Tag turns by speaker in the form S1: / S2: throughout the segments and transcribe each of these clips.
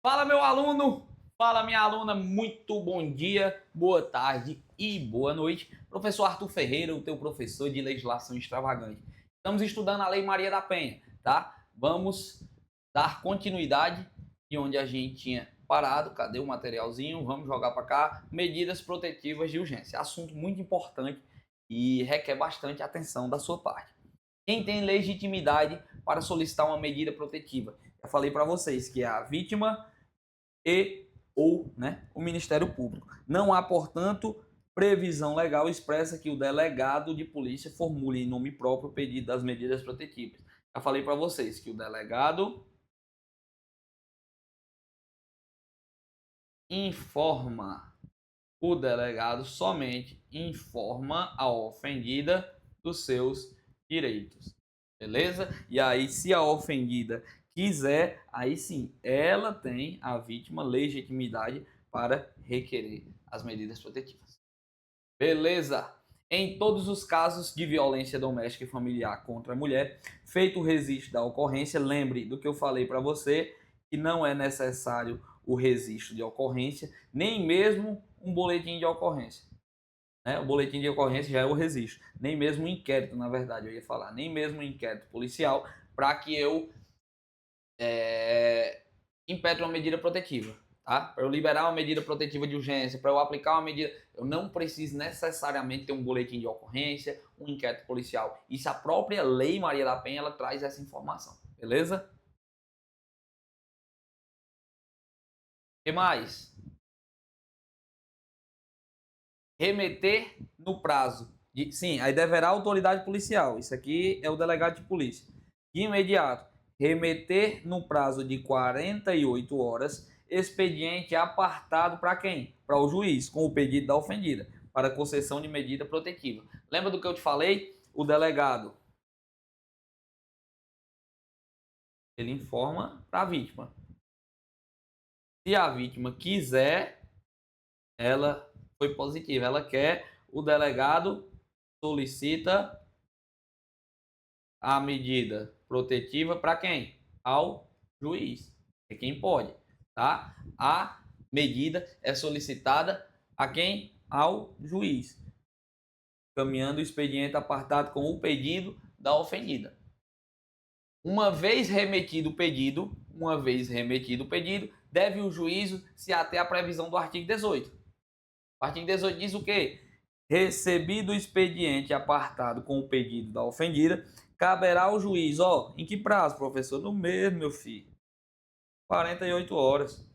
S1: Fala, meu aluno! Fala, minha aluna! Muito bom dia, boa tarde e boa noite. Professor Arthur Ferreira, o teu professor de legislação extravagante. Estamos estudando a Lei Maria da Penha, tá? Vamos dar continuidade de onde a gente tinha parado. Cadê o materialzinho? Vamos jogar para cá. Medidas protetivas de urgência. Assunto muito importante e requer bastante atenção da sua parte. Quem tem legitimidade para solicitar uma medida protetiva? Eu falei para vocês que é a vítima e ou o Ministério Público. Não há, portanto, previsão legal expressa que o delegado de polícia formule em nome próprio o pedido das medidas protetivas. Já falei para vocês que o delegado somente informa a ofendida dos seus direitos. Beleza? E aí, se a ofendida quiser, aí sim, ela tem, a vítima, legitimidade para requerer as medidas protetivas. Beleza? Em todos os casos de violência doméstica e familiar contra a mulher, feito o registro da ocorrência, lembre do que eu falei para você, que não é necessário o registro de ocorrência, nem mesmo um boletim de ocorrência. O boletim de ocorrência já é o registro, nem mesmo um inquérito, na verdade, eu ia falar, nem mesmo um inquérito policial, para que eu impetre uma medida protetiva. Tá? Para eu liberar uma medida protetiva de urgência, para eu aplicar uma medida, eu não preciso necessariamente ter um boletim de ocorrência, um inquérito policial. Isso a própria Lei Maria da Penha ela traz essa informação, beleza? O que mais? Remeter no prazo de, sim, aí deverá a autoridade policial. Isso aqui é o delegado de polícia. De imediato, remeter no prazo de 48 horas expediente apartado para quem? Para o juiz, com o pedido da ofendida, para concessão de medida protetiva. Lembra do que eu te falei? O delegado, ele informa para a vítima. Se a vítima quiser, ela foi positiva, ela quer, o delegado solicita a medida protetiva para quem? Ao juiz. É quem pode, tá? A medida é solicitada a quem? Ao juiz. Caminhando o expediente apartado com o pedido da ofendida. Uma vez remetido o pedido, deve o juízo se ater à previsão do artigo 18. O artigo 18 diz o quê? Recebido o expediente apartado com o pedido da ofendida, caberá ao juiz, em que prazo, professor? No mesmo, meu filho. 48 horas.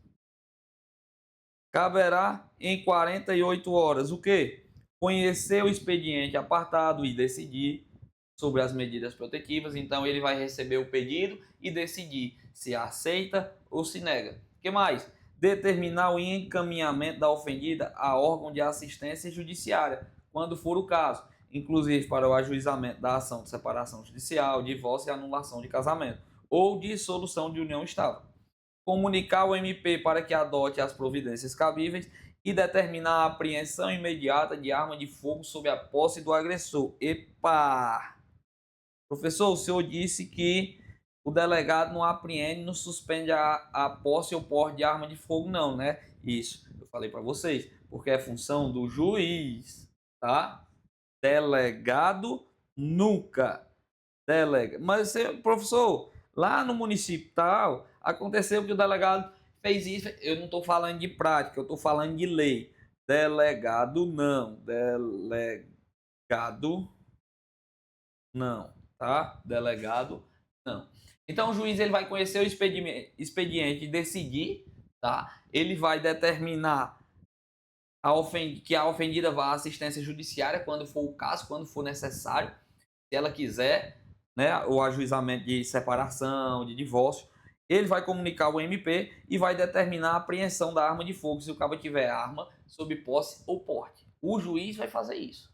S1: Caberá em 48 horas o quê? Conhecer o expediente apartado e decidir sobre as medidas protetivas. Então, ele vai receber o pedido e decidir se aceita ou se nega. O que mais? Determinar o encaminhamento da ofendida a órgão de assistência judiciária, quando for o caso, inclusive para o ajuizamento da ação de separação judicial, divórcio e anulação de casamento, ou dissolução de união estável. Comunicar ao MP para que adote as providências cabíveis e determinar a apreensão imediata de arma de fogo sob a posse do agressor. Epa! Professor, o senhor disse que o delegado não apreende, não suspende a posse ou porte de arma de fogo, não, né? Isso, eu falei para vocês, porque é função do juiz, tá? Delegado nunca delega. Mas, professor, lá no município tal, aconteceu que o delegado fez isso. Eu não estou falando de prática, eu estou falando de lei. Delegado não. Delegado não, tá? Delegado não. Então o juiz ele vai conhecer o expediente e decidir, tá? Ele vai determinar que a ofendida vá à assistência judiciária quando for o caso, quando for necessário, se ela quiser, o ajuizamento de separação, de divórcio. Ele vai comunicar ao MP e vai determinar a apreensão da arma de fogo se o cabo tiver arma sob posse ou porte. O juiz vai fazer isso.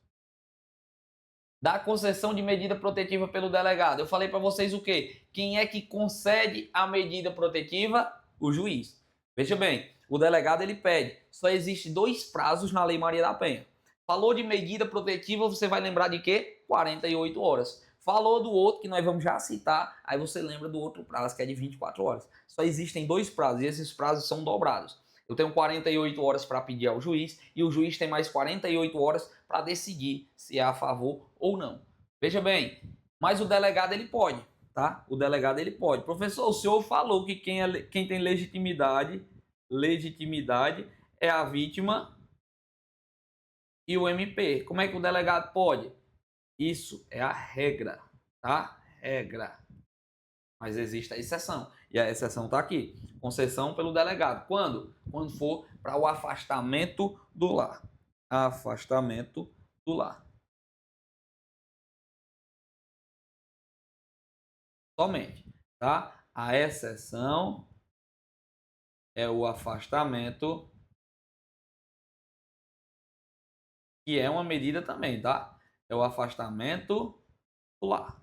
S1: Da concessão de medida protetiva pelo delegado. Eu falei para vocês o quê? Quem é que concede a medida protetiva? O juiz. Veja bem, o delegado ele pede. Só existe 2 prazos na Lei Maria da Penha. Falou de medida protetiva, você vai lembrar de quê? 48 horas. Falou do outro, que nós vamos já citar, aí você lembra do outro prazo, que é de 24 horas. Só existem 2 prazos, e esses prazos são dobrados. Eu tenho 48 horas para pedir ao juiz, e o juiz tem mais 48 horas para decidir se é a favor ou não. Veja bem, mas o delegado ele pode, tá? O delegado ele pode. Professor, o senhor falou que quem tem legitimidade é a vítima e o MP. Como é que o delegado pode? Isso é a regra, tá? Regra. Mas existe a exceção. E a exceção está aqui. Concessão pelo delegado. Quando? Quando for para o afastamento do lar. Afastamento do lar. Somente, tá? A exceção é o afastamento, que é uma medida também, tá? É o afastamento do lar.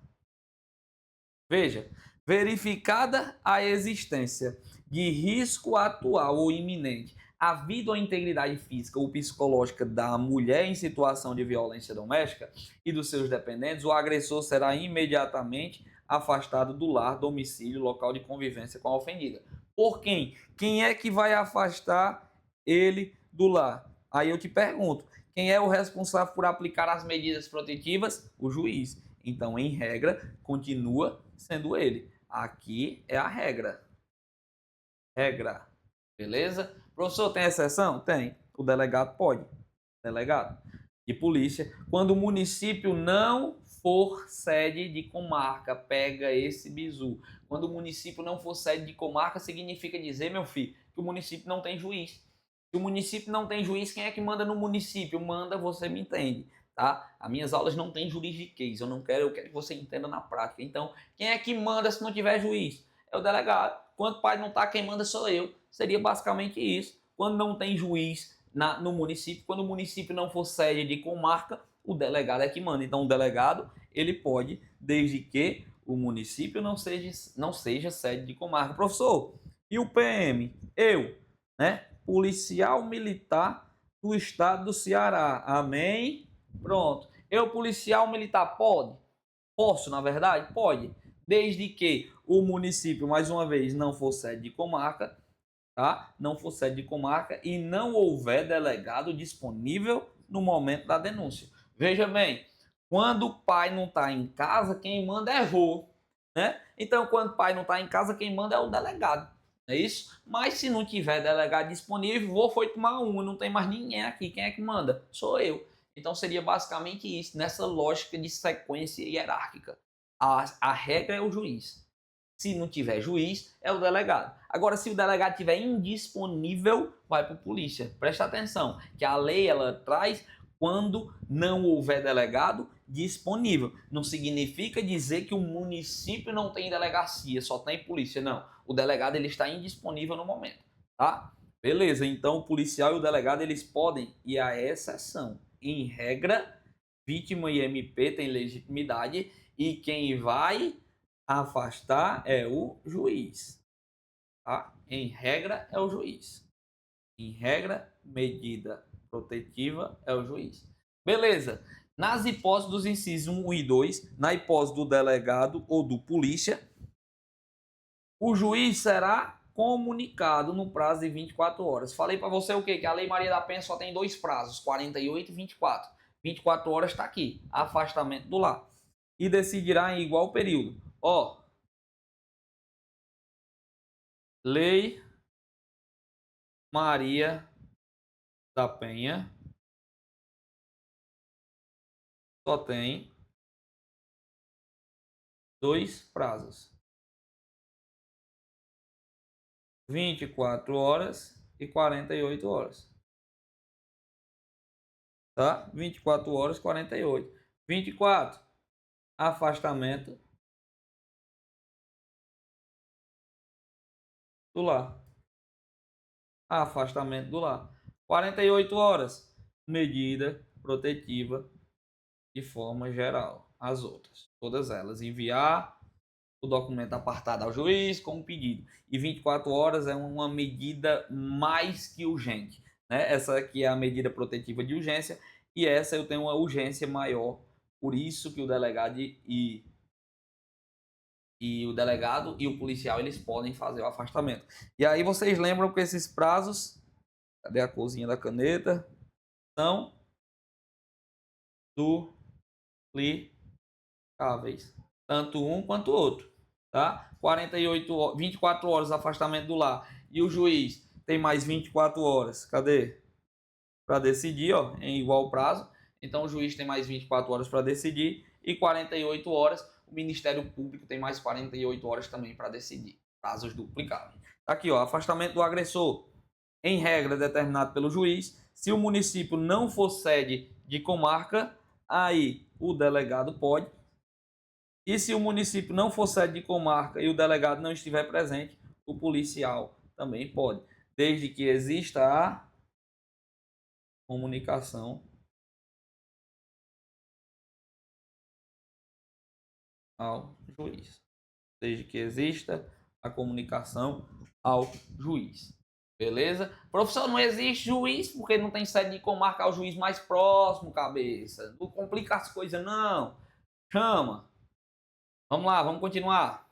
S1: Veja, verificada a existência de risco atual ou iminente à vida ou integridade física ou psicológica da mulher em situação de violência doméstica e dos seus dependentes, o agressor será imediatamente afastado do lar, domicílio, local de convivência com a ofendida. Por quem? Quem é que vai afastar ele do lar? Aí eu te pergunto, quem é o responsável por aplicar as medidas protetivas? O juiz. Então, em regra, continua sendo ele. Aqui é a regra. Regra. Beleza? Professor, tem exceção? Tem. O delegado pode. Delegado de polícia. Quando o município não for sede de comarca, pega esse bizu. Quando o município não for sede de comarca, significa dizer, meu filho, que o município não tem juiz. Se o município não tem juiz, quem é que manda no município? Manda, você me entende, tá? As minhas aulas não têm juridiquês, eu quero que você entenda na prática. Então, quem é que manda se não tiver juiz? É o delegado. Quando o pai não tá, quem manda sou eu. Seria basicamente isso. Quando não tem juiz no município, quando o município não for sede de comarca, o delegado é que manda. Então, o delegado, ele pode, desde que o município não seja sede de comarca. Professor, e o PM? Eu, né? Policial militar do estado do Ceará. Amém? Pronto. Eu, policial militar, pode? Posso, na verdade? Pode. Desde que o município, mais uma vez, não for sede de comarca, tá? Não for sede de comarca e não houver delegado disponível no momento da denúncia. Veja bem, quando o pai não está em casa, quem manda é vô, né? Então, quando o pai não está em casa, quem manda é o delegado, é isso? Mas se não tiver delegado disponível, vô foi tomar uma, não tem mais ninguém aqui, quem é que manda? Sou eu. Então, seria basicamente isso, nessa lógica de sequência hierárquica. A regra é o juiz. Se não tiver juiz, é o delegado. Agora, se o delegado estiver indisponível, vai para a polícia. Presta atenção, que a lei ela traz quando não houver delegado disponível. Não significa dizer que o município não tem delegacia, só tem polícia. Não. O delegado ele está indisponível no momento, tá? Beleza, então o policial e o delegado eles podem, e a exceção, em regra, vítima e MP têm legitimidade e quem vai afastar é o juiz, tá? Em regra é o juiz. Em regra, medida protetiva é o juiz. Beleza. Nas hipóteses dos incisos 1 e 2, na hipótese do delegado ou do polícia, o juiz será comunicado no prazo de 24 horas. Falei para você o quê? Que a Lei Maria da Penha só tem 2 prazos, 48 e 24. 24 horas está aqui, afastamento do lar. E decidirá em igual período. Ó, Lei Maria da Penha só tem 2 prazos: 24 horas e 48 horas. Tá? 24 horas e 48. 24, afastamento do lar. Afastamento do lar. 48 horas, medida protetiva de forma geral. As outras, todas elas, enviar o documento apartado ao juiz com o pedido. E 24 horas é uma medida mais que urgente, né? Essa aqui é a medida protetiva de urgência e essa eu tenho uma urgência maior. Por isso que o delegado e e o delegado e o policial, eles podem fazer o afastamento. E aí vocês lembram que esses prazos, cadê a corzinha da caneta? São duplicáveis, tanto um quanto o outro, tá? 24 horas de afastamento do lar e o juiz tem mais 24 horas, cadê? Para decidir, ó, em igual prazo. Então o juiz tem mais 24 horas para decidir e 48 horas o Ministério Público tem mais 48 horas também para decidir. Prazos duplicáveis. Tá aqui, ó, afastamento do agressor, em regra determinado pelo juiz. Se o município não for sede de comarca, aí o delegado pode. E se o município não for sede de comarca e o delegado não estiver presente, o policial também pode, desde que exista a comunicação ao juiz. Desde que exista a comunicação ao juiz. Beleza? Professor, não existe juiz porque não tem sede de comarca, o juiz mais próximo, cabeça. Não complica as coisas, não. Chama. Vamos lá, vamos continuar.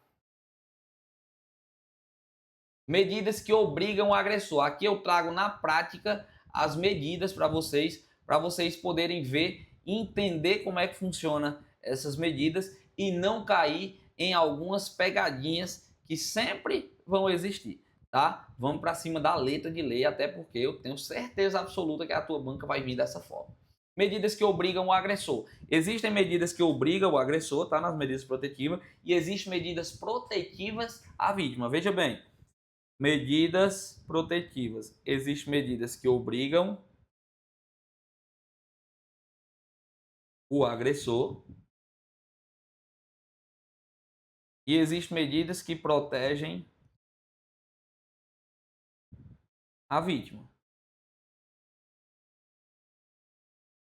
S1: Medidas que obrigam o agressor. Aqui eu trago na prática as medidas para vocês poderem ver e entender como é que funciona essas medidas e não cair em algumas pegadinhas que sempre vão existir, tá? Vamos para cima da letra de lei, até porque eu tenho certeza absoluta que a tua banca vai vir dessa forma. Medidas que obrigam o agressor. Existem medidas que obrigam o agressor, tá? Nas medidas protetivas, e existem medidas protetivas à vítima. Veja bem, medidas protetivas. Existem medidas que obrigam o agressor e existem medidas que protegem a vítima.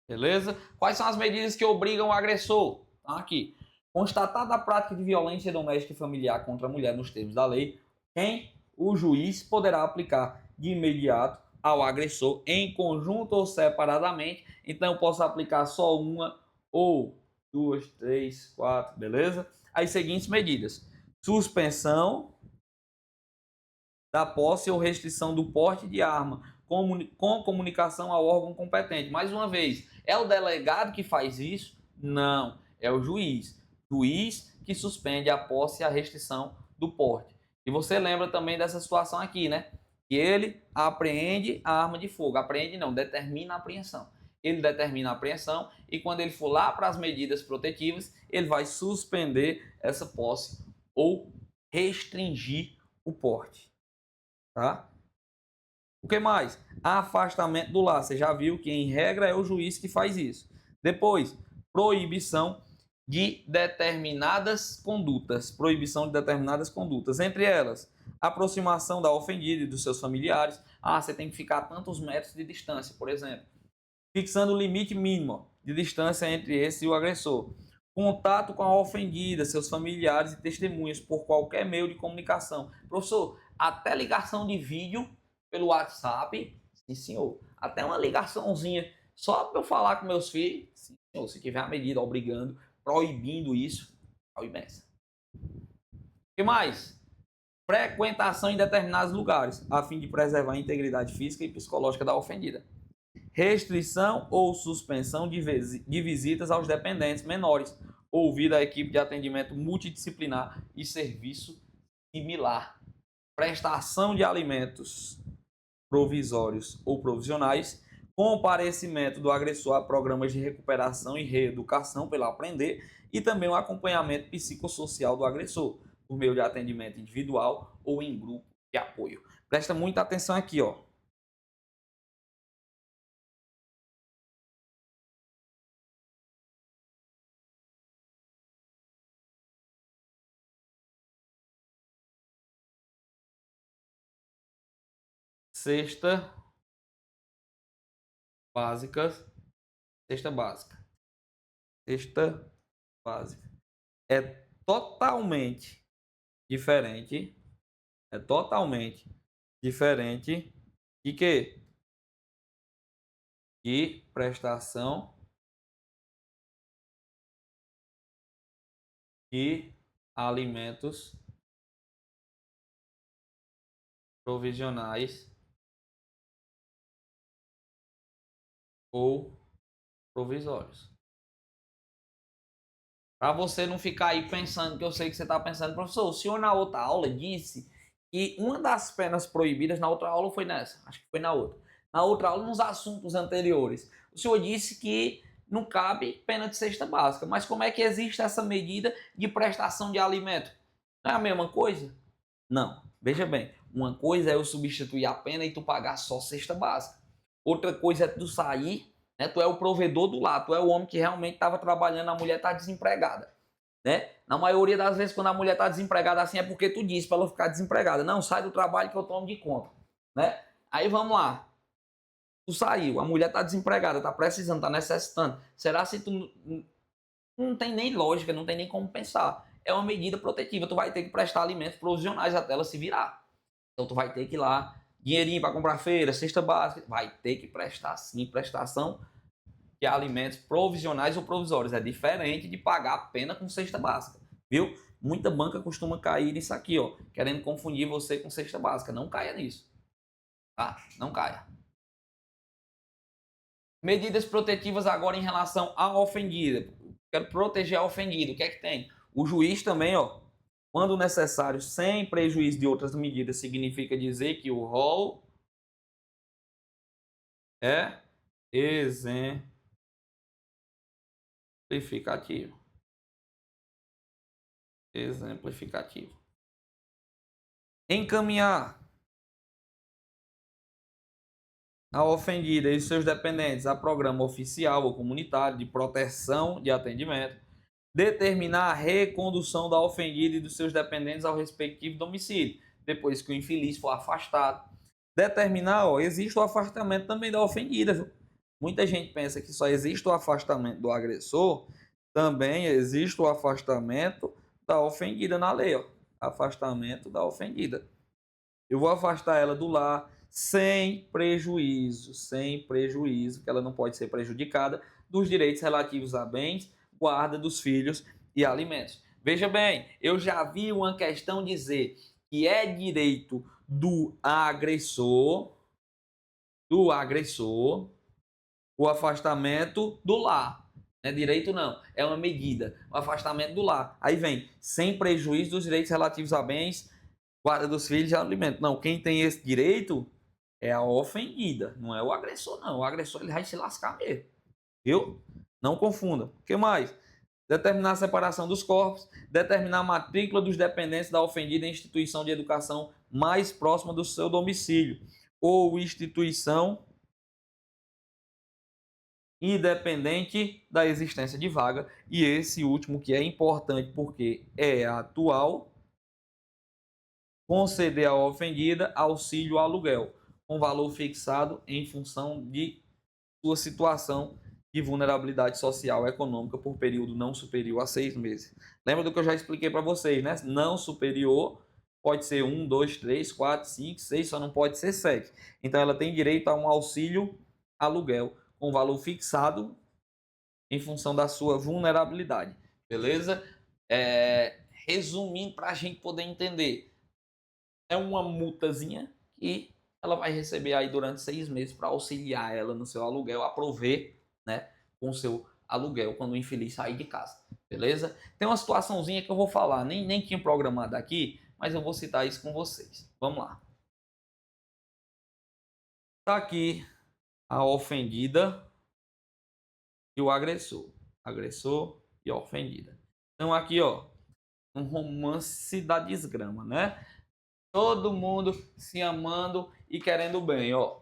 S1: Beleza? Quais são as medidas que obrigam o agressor? Tá aqui. Constatada a prática de violência doméstica e familiar contra a mulher nos termos da lei, quem o juiz poderá aplicar de imediato ao agressor em conjunto ou separadamente. Então eu posso aplicar só uma ou duas, três, quatro, beleza? As seguintes medidas: suspensão da posse ou restrição do porte de arma com comunicação ao órgão competente. Mais uma vez, é o delegado que faz isso? Não, é o juiz. Juiz que suspende a posse e a restrição do porte. E você lembra também dessa situação aqui, né? Que ele apreende a arma de fogo. Apreende não, determina a apreensão. Ele determina a apreensão e quando ele for lá para as medidas protetivas, ele vai suspender essa posse ou restringir o porte. Tá? O que mais? Afastamento do lar. Você já viu que, em regra, é o juiz que faz isso. Depois, proibição de determinadas condutas. Proibição de determinadas condutas. Entre elas, aproximação da ofendida e dos seus familiares. Ah, você tem que ficar a tantos metros de distância, por exemplo. Fixando o limite mínimo de distância entre esse e o agressor. Contato com a ofendida, seus familiares e testemunhas por qualquer meio de comunicação. Professor, até ligação de vídeo pelo WhatsApp, sim senhor. Até uma ligaçãozinha só para eu falar com meus filhos, sim senhor. Se tiver a medida obrigando, proibindo isso, é imensa. O que mais? Frequentação em determinados lugares, a fim de preservar a integridade física e psicológica da ofendida. Restrição ou suspensão de visitas aos dependentes menores, ouvida a equipe de atendimento multidisciplinar e serviço similar. Prestação de alimentos provisórios ou provisionais, comparecimento do agressor a programas de recuperação e reeducação pelo aprender e também o acompanhamento psicossocial do agressor, por meio de atendimento individual ou em grupo de apoio. Presta muita atenção aqui, ó. Cesta básica, cesta básica, cesta básica. É totalmente diferente, é totalmente diferente de quê? De prestação de alimentos provisionais ou provisórios. Para você não ficar aí pensando, que eu sei que você está pensando, professor, o senhor na outra aula disse que uma das penas proibidas, na outra aula foi nessa, acho que foi na outra. Na outra aula, nos assuntos anteriores, o senhor disse que não cabe pena de cesta básica, mas como é que existe essa medida de prestação de alimento? Não é a mesma coisa? Não. Veja bem, uma coisa é eu substituir a pena e tu pagar só cesta básica. Outra coisa é tu sair, né? Tu é o provedor do lar, tu é o homem que realmente estava trabalhando, a mulher está desempregada. Né? Na maioria das vezes, quando a mulher está desempregada assim, é porque tu disse para ela ficar desempregada. Não, sai do trabalho que eu tomo de conta. Né? Aí vamos lá. Tu saiu, a mulher está desempregada, está precisando, está necessitando. Será se tu não tem nem lógica, não tem nem como pensar. É uma medida protetiva. Tu vai ter que prestar alimentos provisionais até ela se virar. Então tu vai ter que ir lá, dinheirinho para comprar feira, cesta básica, vai ter que prestar sim, prestação de alimentos provisionais ou provisórios. É diferente de pagar a pena com cesta básica, viu? Muita banca costuma cair nisso aqui, ó, querendo confundir você com cesta básica. Não caia nisso, tá? Não caia. Medidas protetivas agora em relação à ofendida. Quero proteger a ofendida. O que é que tem? O juiz também, ó, quando necessário, sem prejuízo de outras medidas, significa dizer que o rol é exemplificativo. Exemplificativo. Encaminhar a ofendida e seus dependentes a programa oficial ou comunitário de proteção de atendimento. Determinar a recondução da ofendida e dos seus dependentes ao respectivo domicílio, depois que o infeliz for afastado. Determinar, ó, existe o afastamento também da ofendida. Viu? Muita gente pensa que só existe o afastamento do agressor, também existe o afastamento da ofendida na lei, ó. Afastamento da ofendida. Eu vou afastar ela do lar sem prejuízo, que ela não pode ser prejudicada dos direitos relativos a bens, guarda dos filhos e alimentos. Veja bem, eu já vi uma questão dizer que é direito do agressor, o afastamento do lar. Não é direito não, é uma medida, o afastamento do lar. Aí vem, sem prejuízo dos direitos relativos a bens, guarda dos filhos e alimento. Não, quem tem esse direito é a ofendida, não é o agressor não. O agressor ele vai se lascar mesmo, viu? Não confunda. O que mais? Determinar a separação dos corpos, determinar a matrícula dos dependentes da ofendida em instituição de educação mais próxima do seu domicílio ou instituição independente da existência de vaga. E esse último que é importante porque é atual, conceder à ofendida auxílio aluguel, com valor fixado em função de sua situação de vulnerabilidade social e econômica por período não superior a 6 meses. Lembra do que eu já expliquei para vocês, né? Não superior pode ser 1, 2, 3, 4, 5, 6, só não pode ser 7. Então ela tem direito a um auxílio aluguel com valor fixado em função da sua vulnerabilidade. Beleza? Resumindo para a gente poder entender, é uma multazinha que ela vai receber aí durante 6 meses para auxiliar ela no seu aluguel, a prover, né, com o seu aluguel quando o infeliz sair de casa, beleza? Tem uma situaçãozinha que eu vou falar, nem tinha programado aqui, mas eu vou citar isso com vocês. Vamos lá. Tá aqui a ofendida e o agressor. Agressor e a ofendida. Então aqui, ó, um romance da desgrama, né? Todo mundo se amando e querendo bem, ó.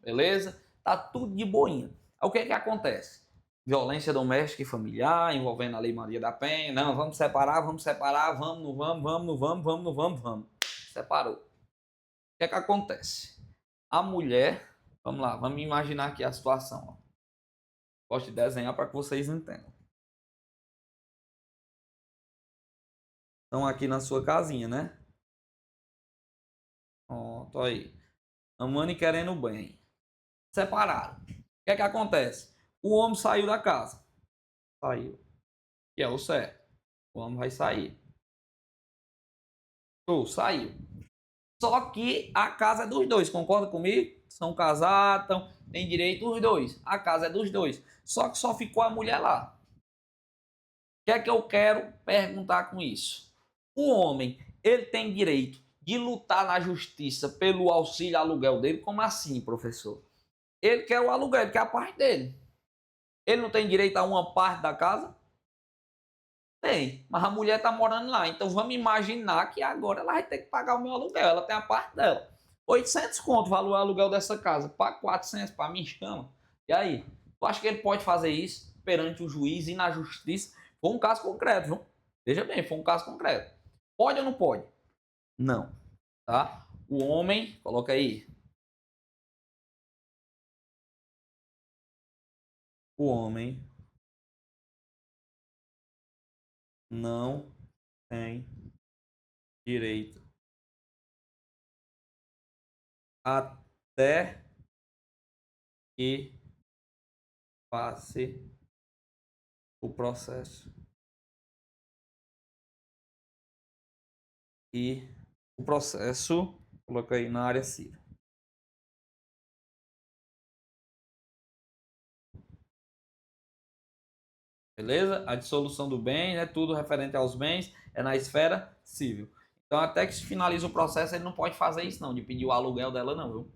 S1: Beleza? Tá tudo de boinha. Aí o que é que acontece? Violência doméstica e familiar, envolvendo a Lei Maria da Penha. Não, vamos separar, vamos, não vamos, vamos, não vamos, vamos, não vamos, vamos. Separou. O que é que acontece? A mulher, vamos lá, vamos imaginar aqui a situação. Ó. Gosto de desenhar para que vocês entendam. Estão aqui na sua casinha, né? Ó, tô aí. Amando e querendo bem. Separaram. O que é que acontece? O homem saiu da casa. Saiu. Que é o certo. O homem vai sair. Show, saiu. Só que a casa é dos dois, concorda comigo? São casados, tem direito os dois. A casa é dos dois. Só que só ficou a mulher lá. O que é que eu quero perguntar com isso? O homem, ele tem direito de lutar na justiça pelo auxílio aluguel dele? Como assim, professor? Ele quer o aluguel, ele quer a parte dele. Ele não tem direito a uma parte da casa? Tem, mas a mulher tá morando lá. Então vamos imaginar que agora ela vai ter que pagar o meu aluguel. Ela tem a parte dela. 800 conto valor o aluguel dessa casa. Paga 400 para mim, chama. E aí? Tu acha que ele pode fazer isso perante o juiz e na justiça? Foi um caso concreto, viu? Veja bem, foi um caso concreto. Pode ou não pode? Não. Tá? O homem, coloca aí. O homem não tem direito até que passe o processo. E o processo, coloca aí na área civil. Beleza? A dissolução do bem, né? Tudo referente aos bens, é na esfera civil. Então, até que se finalize o processo, ele não pode fazer isso, não, de pedir o aluguel dela, não, viu?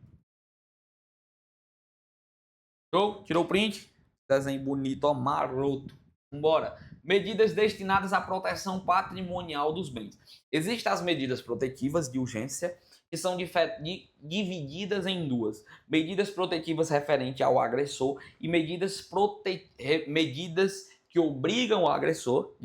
S1: Show? Tirou o print? Desenho bonito, ó, maroto. Vambora. Medidas destinadas à proteção patrimonial dos bens. Existem as medidas protetivas de urgência, que são divididas em duas. Medidas protetivas referentes ao agressor e medidas que obrigam o agressor,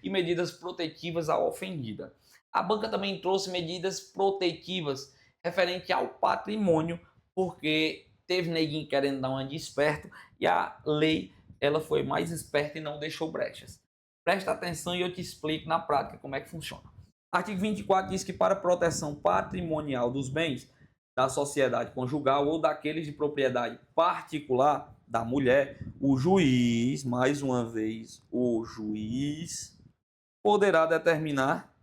S1: e medidas protetivas à ofendida. A banca também trouxe medidas protetivas referente ao patrimônio, porque teve neguinho querendo dar uma de esperto e a lei ela foi mais esperta e não deixou brechas. Presta atenção e eu te explico na prática como é que funciona. Artigo 24 diz que para proteção patrimonial dos bens da sociedade conjugal ou daqueles de propriedade particular da mulher, o juiz, mais uma vez, o juiz poderá determinar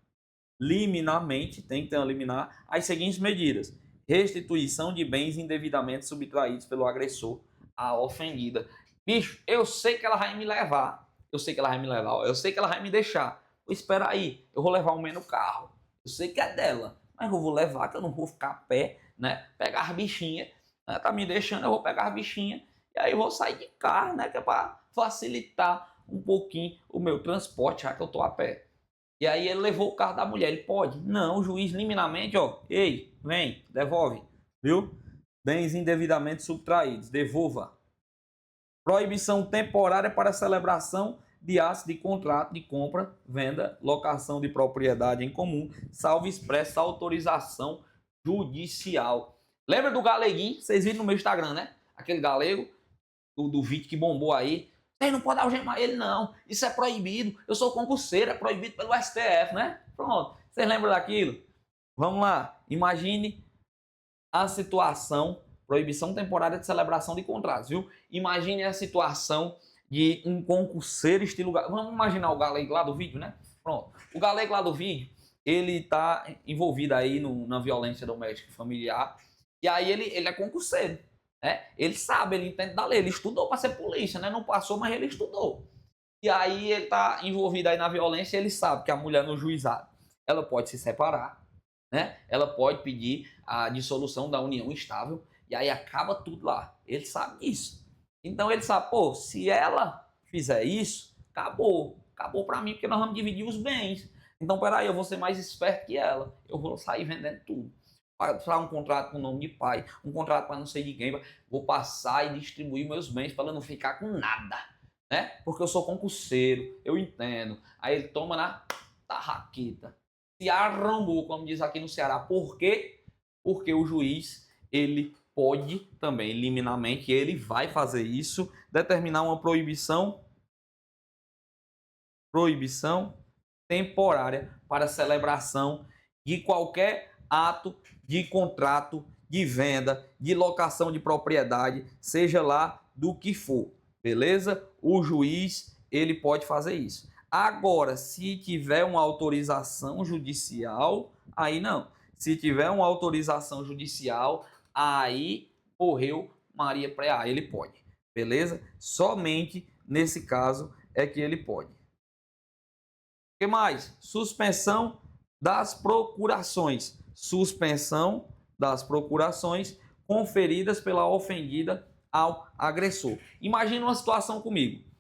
S1: liminarmente, tem que ter uma liminar, as seguintes medidas: restituição de bens indevidamente subtraídos pelo agressor à ofendida. Bicho, eu sei que ela vai me levar. Eu sei que ela vai me levar. Eu sei que ela vai me deixar. Espera aí, eu vou levar o meu no carro. Eu sei que é dela, mas eu vou levar, que eu não vou ficar a pé, né? Pegar as bichinhas, né? Tá me deixando, eu vou pegar as bichinhas. E aí eu vou sair de carro, né? Que é para facilitar um pouquinho o meu transporte, já que eu tô a pé. E aí ele levou o carro da mulher. Ele pode? Não, o juiz liminarmente, ó. Ei, vem, devolve. Viu? Bens indevidamente subtraídos. Devolva. Proibição temporária para celebração de atos de contrato de compra, venda, locação de propriedade em comum, salvo expressa autorização judicial. Lembra do galeguinho? Vocês viram no meu Instagram, né? Aquele galego do vídeo que bombou aí. Você não pode algemar ele, não. Isso é proibido. Eu sou concurseiro, é proibido pelo STF, né? Pronto. Vocês lembram daquilo? Vamos lá. Imagine a situação, proibição temporária de celebração de contratos, viu? Imagine a situação de um concurseiro estilo... Vamos imaginar o galego lá do vídeo, né? Pronto. O galego lá do vídeo, ele tá envolvido aí na violência doméstica e familiar. E aí ele é concurseiro. Ele sabe, ele entende da lei, ele estudou para ser polícia, né? Não passou, mas ele estudou. E aí ele tá envolvido aí na violência, ele sabe que a mulher no juizado, ela pode se separar, né? Ela pode pedir a dissolução da união estável e aí acaba tudo lá. Ele sabe disso. Então ele sabe, pô, se ela fizer isso, acabou. Acabou para mim, porque nós vamos dividir os bens. Então, peraí, eu vou ser mais esperto que ela. Eu vou sair vendendo tudo. Para um contrato com o nome de pai, um contrato para não sei de quem, vou passar e distribuir meus bens para não ficar com nada, né? Porque eu sou concurseiro, eu entendo. Aí ele toma na tarraqueta, se arrombou, como diz aqui no Ceará. Por quê? Porque o juiz, ele pode também, liminarmente, ele vai fazer isso, determinar uma proibição temporária para celebração de qualquer ato de contrato, de venda, de locação de propriedade, seja lá do que for, beleza? O juiz, ele pode fazer isso. Agora, se tiver uma autorização judicial, aí não. Se tiver uma autorização judicial, aí morreu Maria Preá, ele pode, beleza? Somente nesse caso é que ele pode. O que mais? Suspensão das procurações. Suspensão das procurações conferidas pela ofendida ao agressor. Imagina uma situação comigo.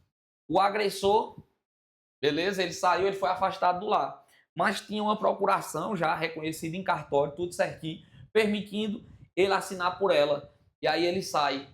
S1: O agressor, beleza? Ele saiu, ele foi afastado do lar. Mas tinha uma procuração já reconhecida em cartório, tudo certinho, permitindo ele assinar por ela. E aí ele sai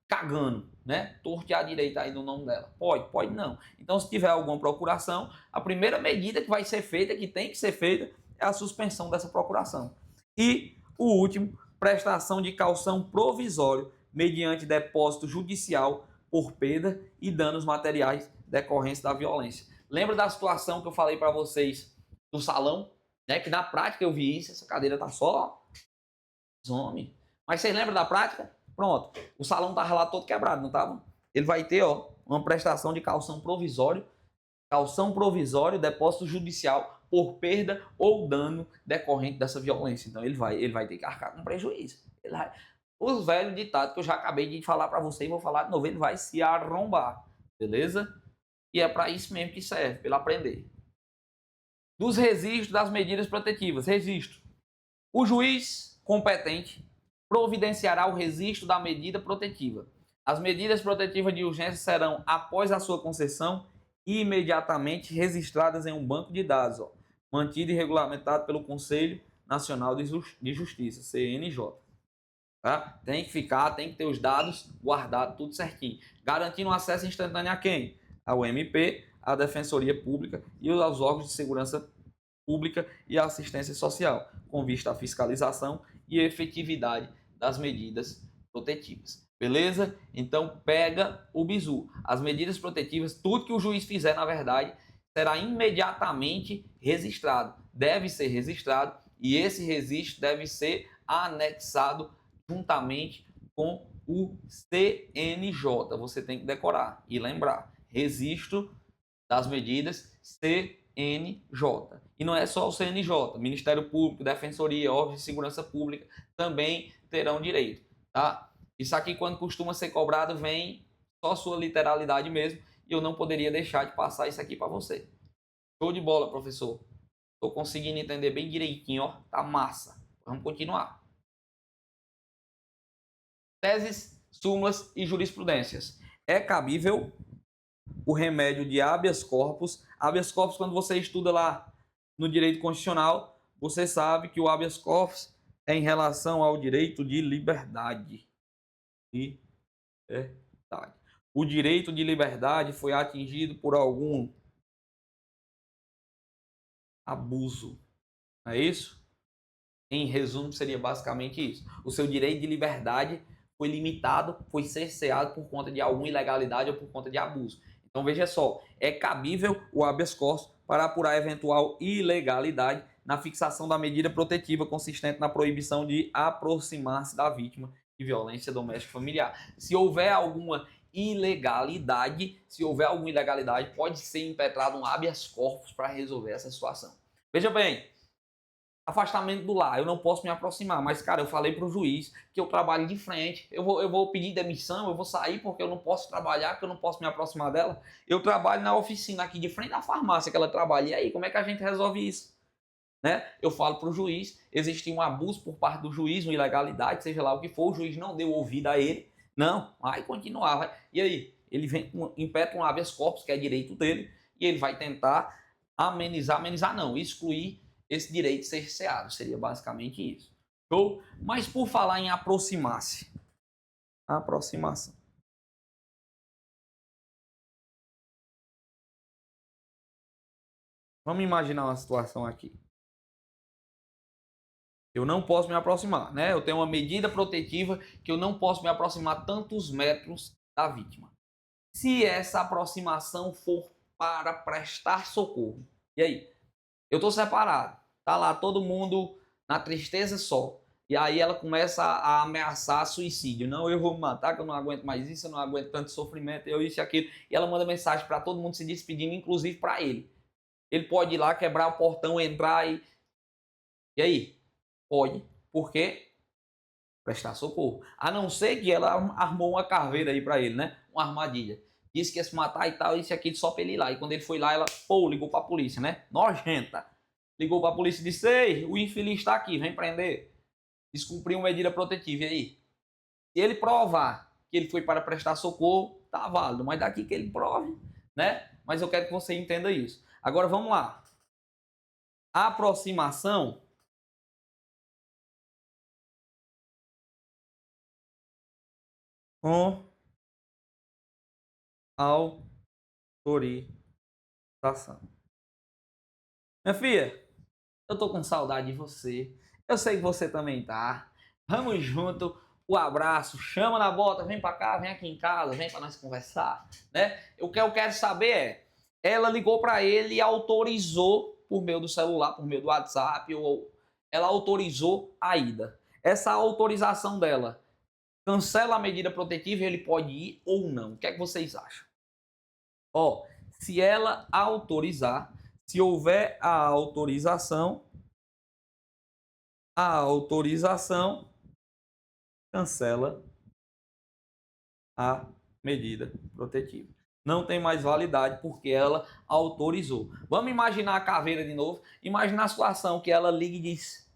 S1: cagando, né? Torto à direita aí no nome dela. Pode não. Então, se tiver alguma procuração, a primeira medida que vai ser feita, que tem que ser feita, é a suspensão dessa procuração. E o último, prestação de caução provisório mediante depósito judicial por perda e danos materiais decorrentes da violência. Lembra da situação que eu falei para vocês do salão? Né? Que na prática eu vi isso, essa cadeira tá só some. Mas vocês lembram da prática? Pronto, o salão tava lá todo quebrado, não tava? Ele vai ter, uma prestação de calção provisório, depósito judicial por perda ou dano decorrente dessa violência. Então ele vai ter que arcar com prejuízo. Os velhos ditados que eu já acabei de falar para você e vou falar de novo, ele vai se arrombar, beleza? E é para isso mesmo que serve, para ele aprender. Dos registros das medidas protetivas. Registro. O juiz competente providenciará o registro da medida protetiva. As medidas protetivas de urgência serão, após a sua concessão, imediatamente registradas em um banco de dados, mantido e regulamentado pelo Conselho Nacional de Justiça, CNJ. Tá? Tem que ter os dados guardados tudo certinho, garantindo acesso instantâneo a quem? Ao MP, à Defensoria Pública e aos órgãos de segurança pública e assistência social, com vista à fiscalização e efetividade das medidas protetivas. Beleza? Então pega o bizu. As medidas protetivas, tudo que o juiz fizer, na verdade, será imediatamente registrado. Deve ser registrado e esse registro deve ser anexado juntamente com o CNJ. Você tem que decorar e lembrar. Registro das medidas CNJ. E não é só o CNJ, Ministério Público, Defensoria, órgãos de segurança pública também terão direito, tá? Isso aqui, quando costuma ser cobrado, vem só sua literalidade mesmo, e eu não poderia deixar de passar isso aqui para você. Show de bola, professor. Estou conseguindo entender bem direitinho, ó. Tá massa. Vamos continuar. Teses, súmulas e jurisprudências. É cabível o remédio de habeas corpus. Habeas corpus, quando você estuda lá no direito constitucional, você sabe que o habeas corpus é em relação ao direito de liberdade. O direito de liberdade foi atingido por algum abuso. Não é isso? Em resumo, seria basicamente isso. O seu direito de liberdade foi limitado, foi cerceado por conta de alguma ilegalidade ou por conta de abuso. Então veja só, é cabível o habeas corpus para apurar eventual ilegalidade na fixação da medida protetiva consistente na proibição de aproximar-se da vítima de violência doméstica familiar. Se houver alguma ilegalidade, pode ser impetrado um habeas corpus para resolver essa situação. Veja bem, afastamento do lar, eu não posso me aproximar, mas, cara, eu falei para o juiz que eu trabalho de frente, eu vou pedir demissão, eu vou sair porque eu não posso trabalhar, porque eu não posso me aproximar dela. Eu trabalho na oficina aqui de frente da farmácia que ela trabalha, e aí, como é que a gente resolve isso? Né? Eu falo para o juiz, existe um abuso por parte do juiz, uma ilegalidade, seja lá o que for, o juiz não deu ouvido a ele, não, vai continuar, vai. E aí, ele vem, impetra um habeas corpus, que é direito dele, e ele vai tentar amenizar não, excluir esse direito cerceado. Seria basicamente isso. Show? Mas por falar em aproximar-se. Aproximação. Vamos imaginar uma situação aqui. Eu não posso me aproximar, né? Eu tenho uma medida protetiva que eu não posso me aproximar tantos metros da vítima. Se essa aproximação for para prestar socorro. E aí? Eu estou separado. Tá lá todo mundo na tristeza só. E aí ela começa a ameaçar suicídio. Não, eu vou me matar, que eu não aguento mais isso, eu não aguento tanto sofrimento, eu isso e aquilo. E ela manda mensagem para todo mundo se despedindo, inclusive para ele. Ele pode ir lá, quebrar o portão, entrar e... E aí? Pode. Por quê? Prestar socorro. A não ser que ela armou uma caveira aí para ele, né? Uma armadilha. Disse que ia se matar e tal, isso e aquilo, só pra ele ir lá. E quando ele foi lá, ela, ligou pra polícia, né? Nojenta. Ligou pra polícia e disse, ei, o infeliz tá aqui, vem prender. Descumpriu medida protetiva. E aí? Se ele provar que ele foi para prestar socorro, tá válido. Mas daqui que ele prove, né? Mas eu quero que você entenda isso. Agora vamos lá. Aproximação com autorização. Minha filha, eu tô com saudade de você. Eu sei que você também tá. Vamos junto. O abraço, chama na bota, vem pra cá, vem aqui em casa, vem pra nós conversar, né? O que eu quero saber é, ela ligou pra ele e autorizou por meio do celular, por meio do WhatsApp, ou ela autorizou a ida. Essa autorização dela cancela a medida protetiva e ele pode ir ou não. O que é que vocês acham? Ó, se ela autorizar, se houver a autorização cancela a medida protetiva. Não tem mais validade porque ela autorizou. Vamos imaginar a caveira de novo. Imagina a situação que ela liga e diz: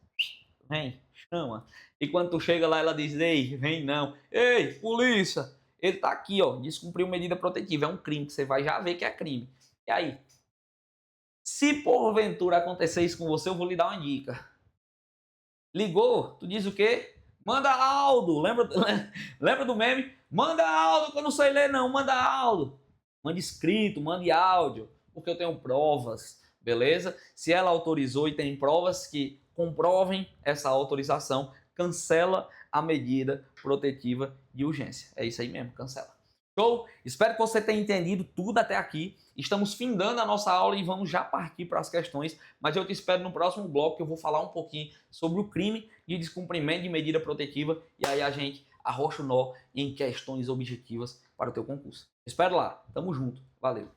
S1: vem, chama. E quando tu chega lá, ela diz: ei, vem não. Ei, polícia, ele tá aqui, ó, descumpriu medida protetiva. É um crime, que você vai já ver que é crime. E aí? Se porventura acontecer isso com você, eu vou lhe dar uma dica. Ligou, tu diz o quê? Manda Aldo. Lembra do meme? Manda Aldo, que eu não sei ler não. Manda Aldo. Mande escrito, mande áudio, porque eu tenho provas, beleza? Se ela autorizou e tem provas que comprovem essa autorização, cancela a medida protetiva de urgência. É isso aí mesmo, cancela. Show? Espero que você tenha entendido tudo até aqui. Estamos findando a nossa aula e vamos já partir para as questões, mas eu te espero no próximo bloco que eu vou falar um pouquinho sobre o crime de descumprimento de medida protetiva e aí a gente arrocha o nó em questões objetivas para o teu concurso. Espero lá. Tamo junto. Valeu.